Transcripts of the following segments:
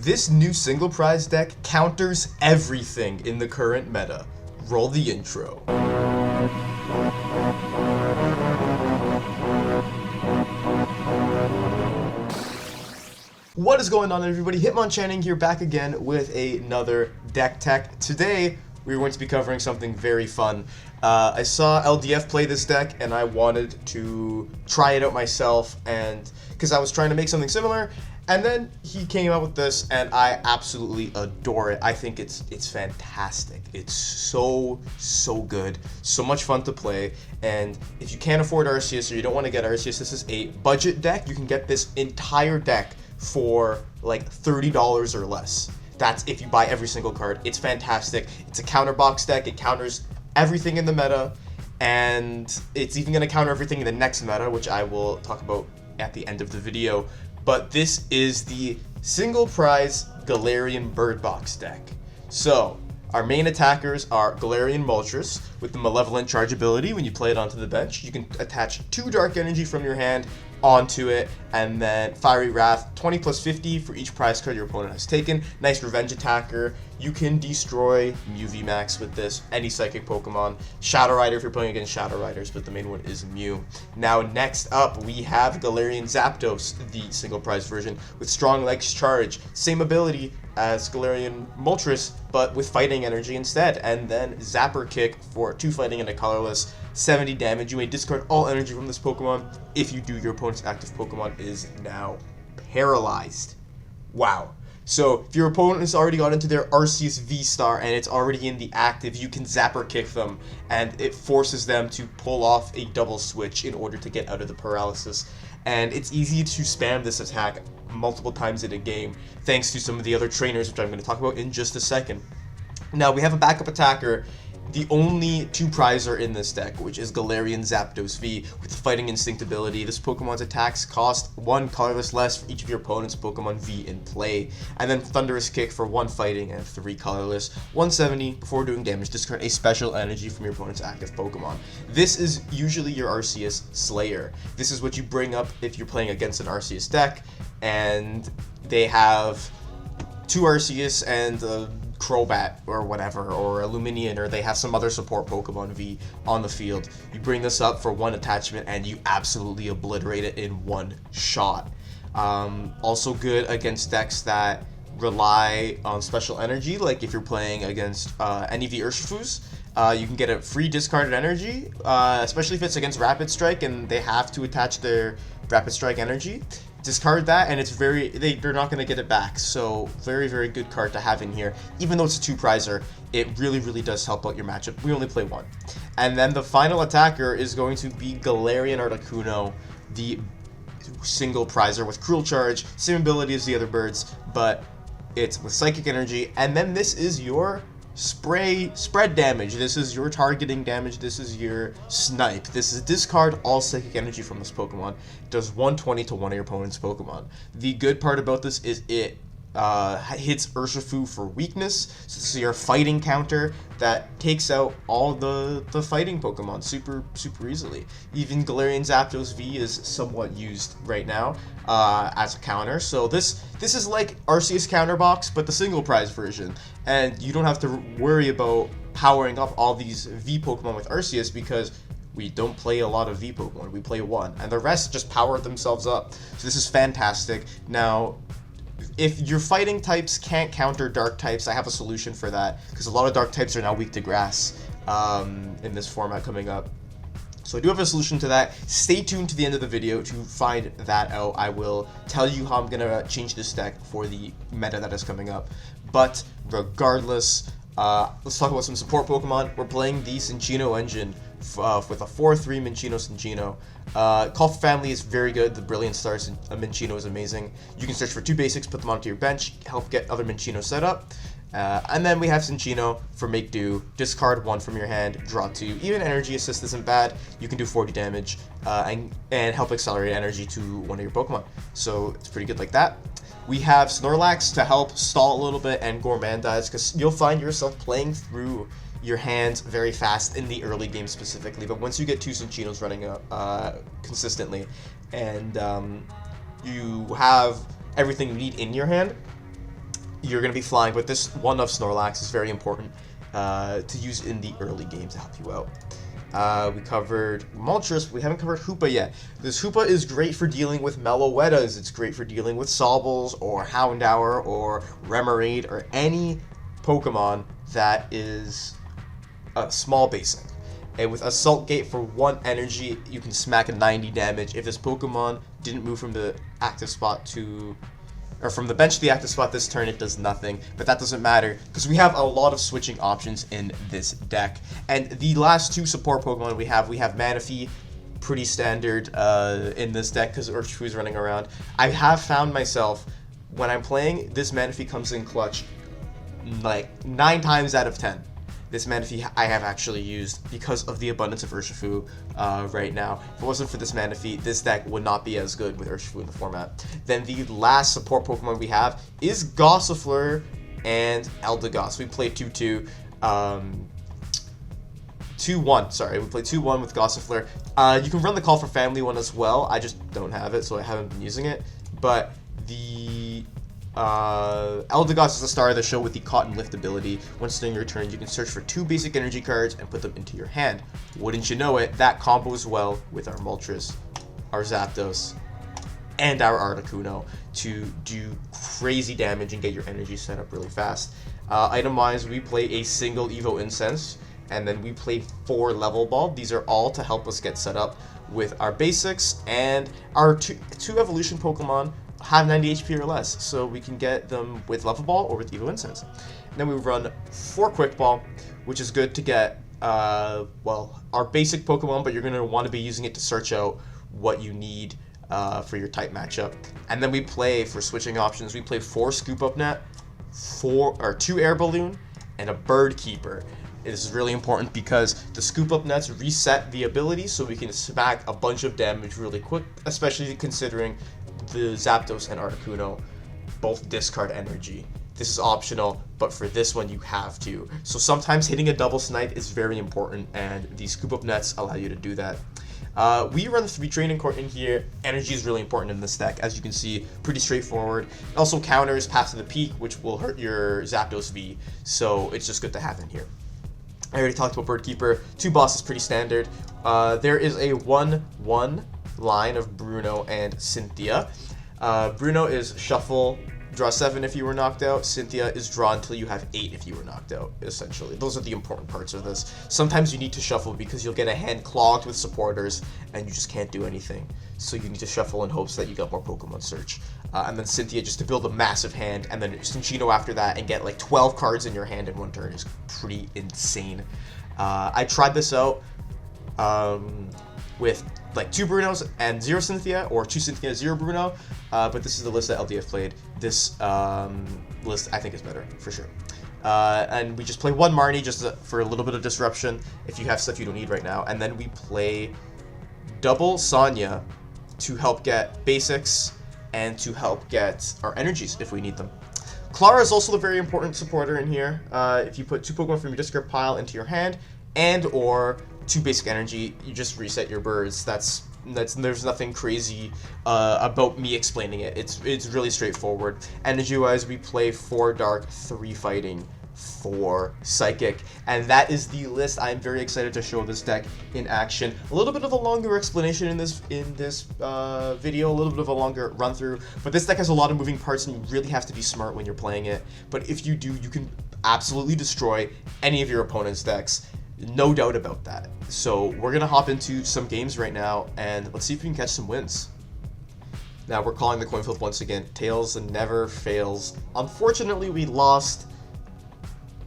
This new single prize deck counters everything in the current meta. Roll the intro. What is going on, everybody? Hitmonchanning here, back again with another deck tech. Today, we're going to be covering something very fun. I saw LDF play this deck, and I wanted to try it out myself, and because I was trying to make something similar, and then he came out with this, and I absolutely adore it. I think it's fantastic. It's so good, so much fun to play. And if you can't afford Arceus or you don't want to get Arceus, this is a budget deck. You can get this entire deck for like $30 or less. That's if you buy every single card. It's fantastic. It's a counter box deck. It counters everything in the meta, and it's even going to counter everything in the next meta, which I will talk about at the end of the video. But this is the Single Prize Galarian Bird Box deck. So, our main attackers are Galarian Moltres with the Malevolent Charge ability. When you play it onto the bench, you can attach 2 Dark Energy from your hand onto it, and then Fiery Wrath, 20 plus 50 for each prize card your opponent has taken. Nice revenge attacker. You can destroy Mew VMAX with this, any psychic Pokemon. Shadow Rider if you're playing against Shadow Riders, but the main one is Mew. Now next up we have Galarian Zapdos, the single prize version, with Strong Legs Charge. Same ability as Galarian Moltres, but with fighting energy instead. And then Zapper Kick for 2 fighting and a colorless. 70 damage. You may discard all energy from this Pokemon. If you do, your opponent's active Pokemon is now paralyzed. Wow. So if your opponent has already got into their Arceus V-Star and it's already in the active, you can Zapper Kick them, and it forces them to pull off a double switch in order to get out of the paralysis. And it's easy to spam this attack multiple times in a game, thanks to some of the other trainers, which I'm going to talk about in just a second. Now, we have a backup attacker, the only 2 prizer in this deck, which is Galarian Zapdos V with Fighting Instinct ability. This Pokemon's attacks cost 1 colorless less for each of your opponent's Pokemon V in play. And then Thunderous Kick for 1 fighting and 3 colorless. 170, before doing damage, discard a special energy from your opponent's active Pokemon. This is usually your Arceus Slayer. This is what you bring up if you're playing against an Arceus deck, and they have 2 Arceus and Crobat or whatever, or Illuminion, or they have some other support Pokemon V on the field. You bring this up for 1 attachment and you absolutely obliterate it in 1 shot. Also good against decks that rely on special energy, like if you're playing against any of the Urshifus. You can get a free discarded energy, especially if it's against Rapid Strike and they have to attach their Rapid Strike energy. Discard that, and it's they're not going to get it back. So very good card to have in here. Even though it's a 2 prizer, it really does help out your matchup. We only play 1. And then the final attacker is going to be Galarian Articuno, the single prizer with Cruel Charge, same ability as the other birds, but it's with Psychic Energy. And then this is your spread damage. This is your targeting damage. This is your snipe. This is discard all psychic energy from this Pokemon. It does 120 to one of your opponent's Pokemon. The good part about this is it hits Urshifu for weakness. So this is your fighting counter that takes out all the fighting Pokemon super easily. Even Galarian Zapdos V is somewhat used right now as a counter. So this is like Arceus counter box, but the single prize version. And you don't have to worry about powering up all these V Pokemon with Arceus, because we don't play a lot of V Pokemon. We play 1, and the rest just power themselves up. So this is fantastic. Now, if your fighting types can't counter dark types, I have a solution for that, because a lot of dark types are now weak to grass in this format coming up. So I do have a solution to that. Stay tuned to the end of the video to find that out. I will tell you how I'm going to change this deck for the meta that is coming up. But regardless, let's talk about some support Pokemon. We're playing the Cinccino engine with a 4-3 Minccino. Call for Family is very good. The Brilliant Stars Minccino is amazing. You can search for 2 basics, put them onto your bench, help get other Minccino set up. And then we have Cinccino for Make Do. Discard 1 from your hand, draw 2. Even Energy Assist isn't bad. You can do 40 damage and help accelerate energy to one of your Pokemon. So it's pretty good like that. We have Snorlax to help stall a little bit and Gourmandize, because you'll find yourself playing through your hands very fast in the early game specifically. But once you get 2 Cinccinos running consistently, and you have everything you need in your hand, you're going to be flying, but this one of Snorlax is very important to use in the early game to help you out. We covered Moltres, we haven't covered Hoopa yet. This Hoopa is great for dealing with Meloetas, it's great for dealing with Sobbles, or Houndour, or Remoraid, or any Pokemon that is a small basic. And with Assault Gate for 1 energy, you can smack a 90 damage if this Pokemon didn't move from the active spot to... or from the bench to the active spot this turn, it does nothing. But that doesn't matter, because we have a lot of switching options in this deck. And the last 2 support Pokemon we have Manaphy, pretty standard in this deck, because Urshifu is running around. I have found myself, when I'm playing, this Manaphy comes in clutch like 9 times out of 10. This Manaphy I have actually used because of the abundance of Urshifu right now. If it wasn't for this Manaphy, this deck would not be as good with Urshifu in the format. Then the last support Pokemon we have is Gossifleur and Eldegoss. We played 2-2. 2-1, sorry. We played 2-1 with Gossifleur. You can run the Call for Family one as well. I just don't have it, so I haven't been using it. But the... Eldegoss is the star of the show with the Cotton Lift ability. Once during your turn, you can search for 2 basic energy cards and put them into your hand. Wouldn't you know it, that combos well with our Moltres, our Zapdos, and our Articuno to do crazy damage and get your energy set up really fast. Item-wise, we play a single Evo Incense, and then we play 4 Level Ball. These are all to help us get set up with our basics, and our two evolution Pokemon have 90 HP or less, so we can get them with Level Ball or with Evo Incense. And then we run 4 Quick Ball, which is good to get, well, our basic Pokemon, but you're going to want to be using it to search out what you need for your type matchup. And then we play, for switching options, we play 4 Scoop Up Net, 2 Air Balloon, and a Bird Keeper. This is really important because the Scoop Up Nets reset the ability so we can smack a bunch of damage really quick, especially considering the Zapdos and Articuno both discard energy. This is optional, but for this one you have to. So sometimes hitting a double snipe is very important, and these Scoop Up Nets allow you to do that. We run 3 Training Court in here. Energy is really important in this deck, as you can see, pretty straightforward. It also counters Path to the Peak, which will hurt your Zapdos V, so it's just good to have in here. I already talked about Bird Keeper. 2 bosses, pretty standard. There is a 1-1 line of Bruno and Cynthia. Bruno is shuffle, draw 7 if you were knocked out. Cynthia is draw until you have 8 if you were knocked out, essentially. Those are the important parts of this. Sometimes you need to shuffle because you'll get a hand clogged with supporters and you just can't do anything. So you need to shuffle in hopes that you got more Pokemon search. And then Cynthia just to build a massive hand, and then Cinccino after that and get like 12 cards in your hand in one turn is pretty insane. I tried this out with like 2 Brunos and 0 Cynthia, or 2 Cynthia, 0 Bruno, but this is the list that LDF played. This list I think is better, for sure. And we just play 1 Marnie just for a little bit of disruption if you have stuff you don't need right now, and then we play double Sonya to help get basics and to help get our energies if we need them. Clara is also a very important supporter in here. If you put 2 Pokemon from your discard pile into your hand, and or 2 basic energy, you just reset your birds. There's nothing crazy about me explaining it. It's really straightforward. Energy-wise, we play 4 Dark, 3 Fighting, 4 Psychic, and that is the list. I'm very excited to show this deck in action. A little bit of a longer explanation in this video, a little bit of a longer run through, but this deck has a lot of moving parts and you really have to be smart when you're playing it. But if you do, you can absolutely destroy any of your opponent's decks. No doubt about that. So we're gonna hop into some games right now and let's see if we can catch some wins. Now we're calling the coin flip once again. Tails never fails. Unfortunately, we lost,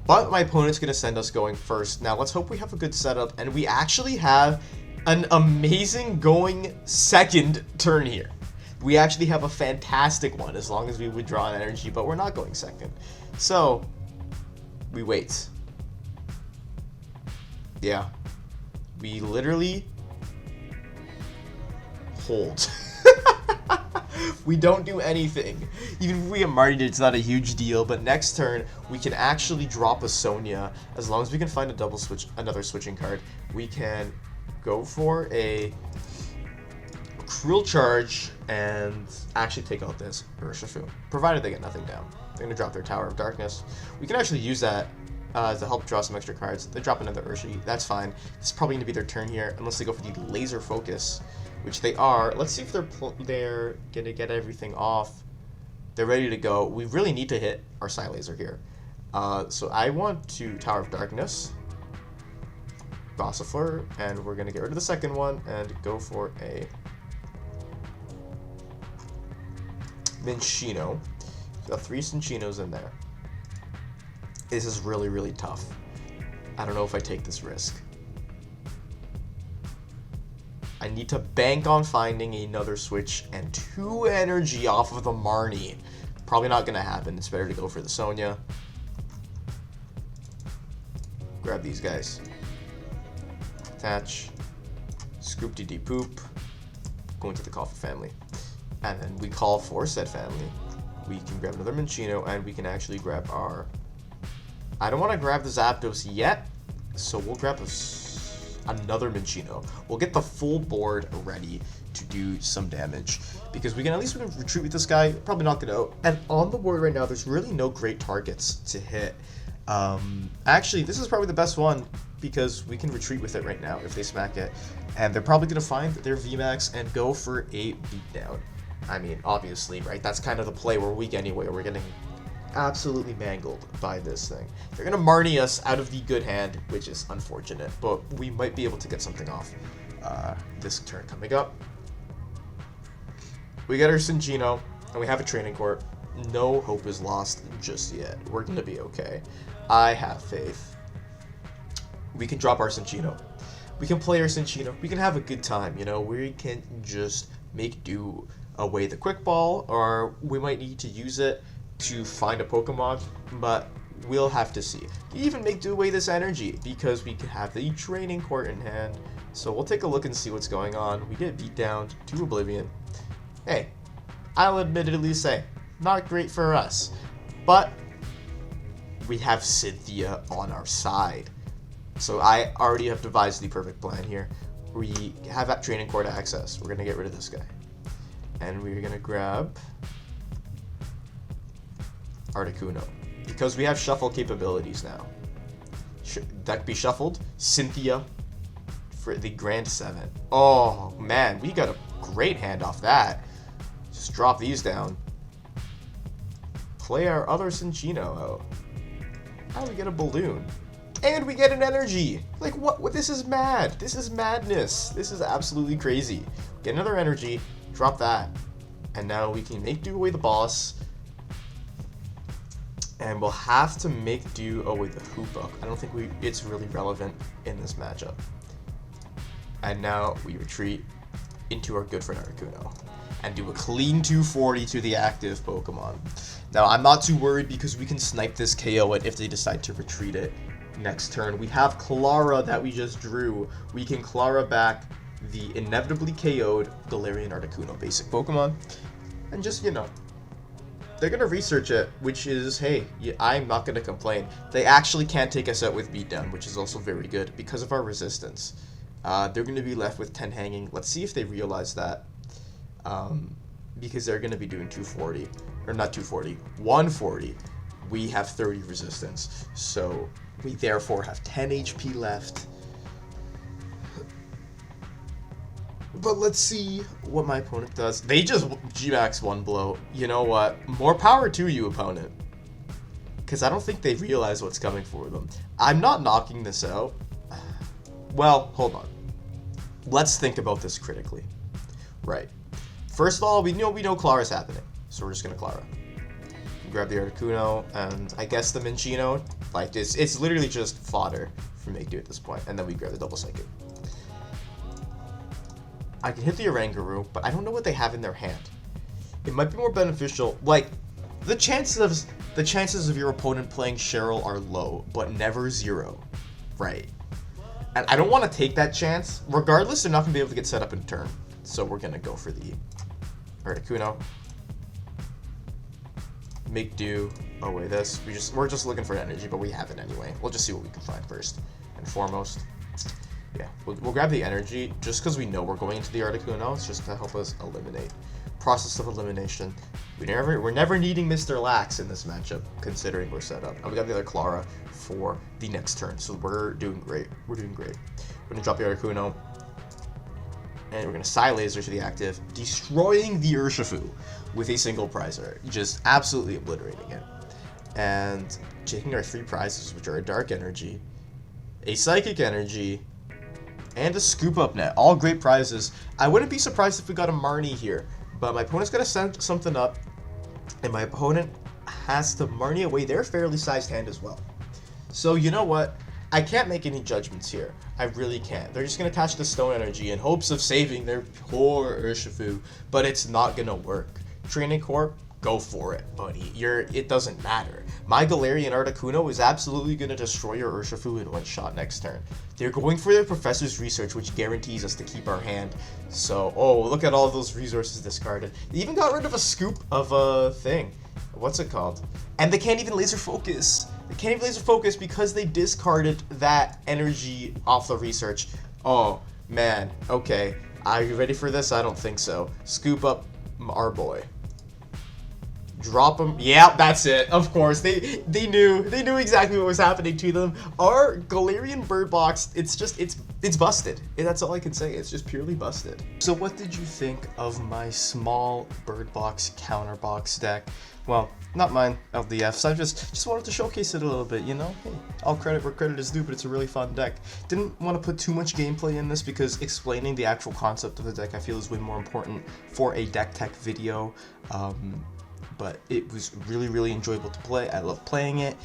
but my opponent's going to send us going first. Now, let's hope we have a good setup, and we actually have an amazing going second turn here. We actually have a fantastic one, as long as we withdraw an energy, but we're not going second. So, we wait. Yeah. We literally hold. We don't do anything. Even if we have Marty, it's not a huge deal, but next turn, we can actually drop a Sonya. As long as we can find another switching card, we can go for a Cruel Charge and actually take out this Urshifu, provided they get nothing down. They're going to drop their Tower of Darkness. We can actually use that to help draw some extra cards. They drop another Urshifu. That's fine. It's probably going to be their turn here, unless they go for the Laser Focus, which they are. Let's see if they're going to get everything off. They're ready to go. We really need to hit our Psylaser here. So I want to Tower of Darkness, Gossifleur, and we're going to get rid of the second one and go for a Minccino. Got 3 Cinchinos in there. This is really, really tough. I don't know if I take this risk. I need to bank on finding another switch and 2 energy off of the Marnie. Probably not going to happen. It's better to go for the Sonya. Grab these guys. Attach. Scoop-de-dee-poop. Go into the Coffee family. And then we call for said family. We can grab another Minccino, and we can actually grab our... I don't want to grab the Zapdos yet, so we'll grab another Minccino. We'll get the full board ready to do some damage, because we can at least retreat with this guy. Probably not going to... And on the board right now, there's really no great targets to hit. Actually, this is probably the best one, because we can retreat with it right now if they smack it. And they're probably going to find their VMAX and go for a beatdown. I mean, obviously, right? That's kind of the play. We're weak anyway. We're getting absolutely mangled by this thing. They're going to Marnie us out of the good hand, which is unfortunate. But we might be able to get something off this turn coming up. We get our Cinccino, and we have a training court. No hope is lost just yet. We're going to be okay. I have faith. We can drop our Cinccino. We can play our Cinccino. We can have a good time, you know. We can just make do away the quick ball, or we might need to use it to find a Pokemon, but we'll have to see. Even make do away this energy, because we can have the training court in hand. So we'll take a look and see what's going on. We get beat down to Oblivion. Hey, I'll admittedly say, not great for us, but we have Cynthia on our side. So I already have devised the perfect plan here. We have that training court access. We're going to get rid of this guy. And we're going to grab Articuno, because we have shuffle capabilities now. Deck be shuffled. Cynthia for the Grand 7. Oh, man, we got a great hand off that. Just drop these down. Play our other Cinccino out. How do we get a balloon? And we get an energy! Like, what? This is mad. This is madness. This is absolutely crazy. Get another energy. Drop that. And now we can make do away the boss. And we'll have to make do away the Hoopa. I don't think it's really relevant in this matchup. And now we retreat into our good friend Articuno and do a clean 240 to the active Pokemon. Now, I'm not too worried, because we can snipe this, KO it if they decide to retreat it next turn. We have Clara that we just drew. We can Clara back the inevitably KO'd Galarian Articuno basic Pokemon. And just, you know, they're going to research it, which is, hey, I'm not going to complain. They actually can't take us out with beatdown, which is also very good because of our resistance. They're going to be left with 10 hanging. Let's see if they realize that. Because they're going to be doing 240. Or not 240, 140. We have 30 resistance. So we therefore have 10 HP left. But let's see what my opponent does. They just G-Max one blow. You know what? More power to you, opponent. Because I don't think they realize what's coming for them. I'm not knocking this out. Well, hold on. Let's think about this critically. Right. First of all, we know Clara's happening. So we're just going to Clara. Grab the Articuno, and I guess the Minccino. Like, it's literally just fodder for make do at this point. And then we grab the Double Psychic. I can hit the Oranguru, but I don't know what they have in their hand. It might be more beneficial. Like, the chances of your opponent playing Cheryl are low, but never zero, right? And I don't want to take that chance. Regardless, they're not going to be able to get set up in turn. So we're going to go for the Articuno. Make do. Oh wait, this. We're just looking for energy, but we have it anyway. We'll just see what we can find first and foremost. Yeah, we'll grab the energy just because we know we're going into the Articuno. It's just to help us eliminate. Process of elimination. We're never needing Mr. Lax in this matchup, considering we're set up. And we got the other Clara for the next turn, so we're doing great. We're doing great. We're gonna drop the Articuno, and we're gonna Psy Laser to the active, destroying the Urshifu with a single prizer, just absolutely obliterating it. And taking our 3 prizes, which are a Dark Energy, a Psychic Energy, and a Scoop Up Net. All great prizes. I wouldn't be surprised if we got a Marnie here, but my opponent's gonna send something up, and my opponent has to Marnie away their fairly sized hand as well. So you know what? I can't make any judgments here. I really can't. They're just gonna attach the Stone Energy in hopes of saving their poor Urshifu, but it's not gonna work. Training Core, go for it, buddy. It doesn't matter. My Galarian Articuno is absolutely going to destroy your Urshifu in one shot next turn. They're going for their Professor's Research, which guarantees us to keep our hand. So, oh, look at all those resources discarded. They even got rid of a scoop of a thing. What's it called? And they can't even Laser Focus. They can't even Laser Focus because they discarded that energy off the research. Oh, man. Okay. Are you ready for this? I don't think so. Scoop up our boy. Drop him. Yeah, that's it. Of course, they knew exactly what was happening to them. Our Galarian Bird Box, it's busted. That's all I can say. It's just purely busted. So what did you think of my small Bird Box counter box deck? Well, not mine, LDF's. I just wanted to showcase it a little bit, you know? Hey, all credit where credit is due, but it's a really fun deck. Didn't want to put too much gameplay in this because explaining the actual concept of the deck I feel is way more important for a deck tech video. But it was really enjoyable to play. I love playing it.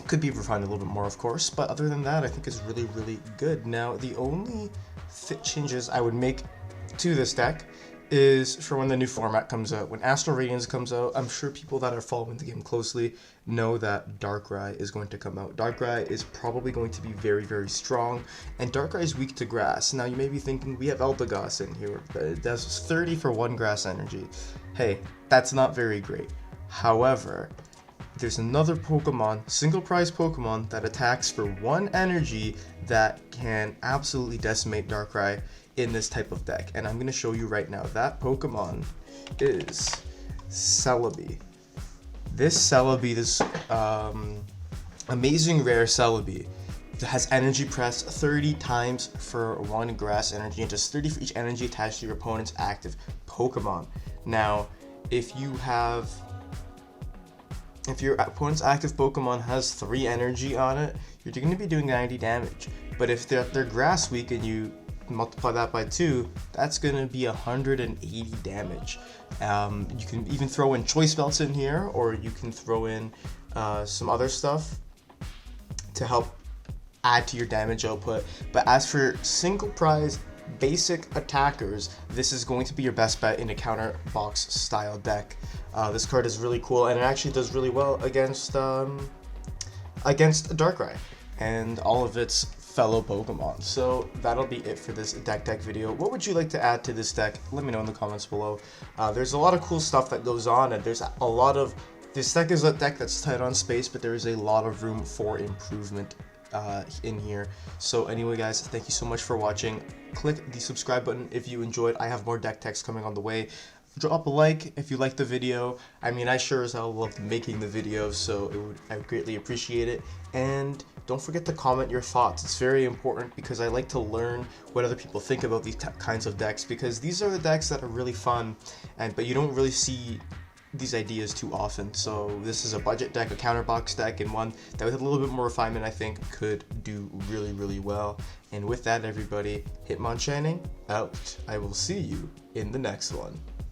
Could be refined a little bit more, of course, but other than that, I think it's really good. Now, the only changes I would make to this deck is for when the new format comes out. When Astral Radiance comes out, I'm sure people that are following the game closely know that Darkrai is going to come out. Darkrai is probably going to be very strong, and Darkrai is weak to grass. Now, you may be thinking, we have Eldegoss in here, but it does 30 for 1 grass energy. Hey, that's not very great. However, there's another Pokemon, Single Prize Pokemon, that attacks for 1 energy that can absolutely decimate Darkrai in this type of deck. And I'm going to show you right now. That Pokemon is Celebi. This Celebi, this amazing rare Celebi, has energy press 30 times for 1 grass energy and does 30 for each energy attached to your opponent's active Pokemon. Now, if your opponent's active Pokemon has 3 energy on it, you're going to be doing 90 damage. But if they're grass weak and you multiply that by 2, that's going to be 180 damage. You can even throw in Choice Belts in here, or you can throw in some other stuff to help add to your damage output. But as for Single Prize basic attackers, this is going to be your best bet in a counter box style deck. This card is really cool, and it actually does really well against Darkrai and all of its fellow Pokemon. So that'll be it for this deck tech video. What would you like to add to this deck? Let me know in the comments below. There's a lot of cool stuff that goes on, and there's a lot of this deck is a deck that's tight on space, but there is a lot of room for improvement in here. So anyway, guys, thank you so much for watching. Click the subscribe button if you enjoyed. I have more deck techs coming on the way. Drop a like if you liked the video. I mean, I sure as hell loved making the video, so I would greatly appreciate it. And don't forget to comment your thoughts. It's very important because I like to learn what other people think about these kinds of decks, because these are the decks that are really fun, but you don't really see these ideas too often. So this is a budget deck, a counterbox deck, and one that with a little bit more refinement I think could do really well. And with that, everybody, Hitmonchanning out. I will see you in the next one.